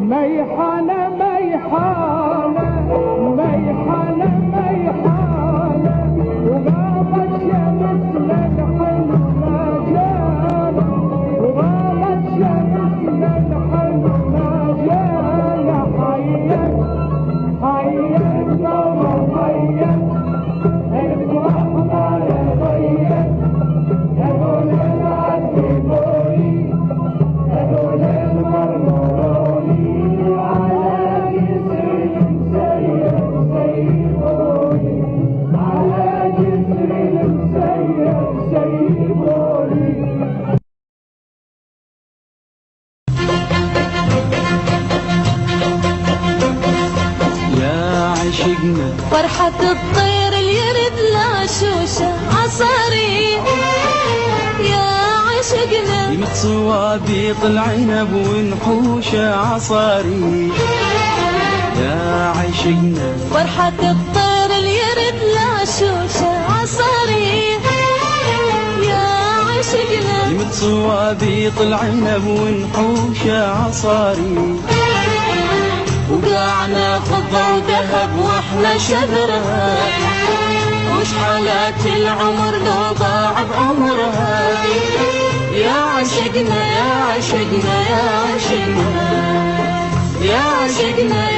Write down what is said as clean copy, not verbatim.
ميحانة ميحانة ميحانة ميحانة وغابت شمس للحلو ما جانا وغابت شمس للحلو ما جانا حيا حيا النور حيا الرحمة يغير يقول العتبوري يقول المرموري على جسر مسير سيبوري على جسر مسير سيبوري. يا عشقنا فرحة الطير اليرد لا شوشة عصاري يا عشقنا يمت صوابيط العنب ونحوشه عصاري. يا عشقنا فرحة الطير اليرد لا شوشة عصاري يا عشقنا يمت صوابيط العنب ونحوشه عصاري. وقعنا فضة وذهب واحنا شذرها وش حالات العمر لو ضاع بعمرها. يا عشقنا يا عشقنا يا عشقنا يا عشقنا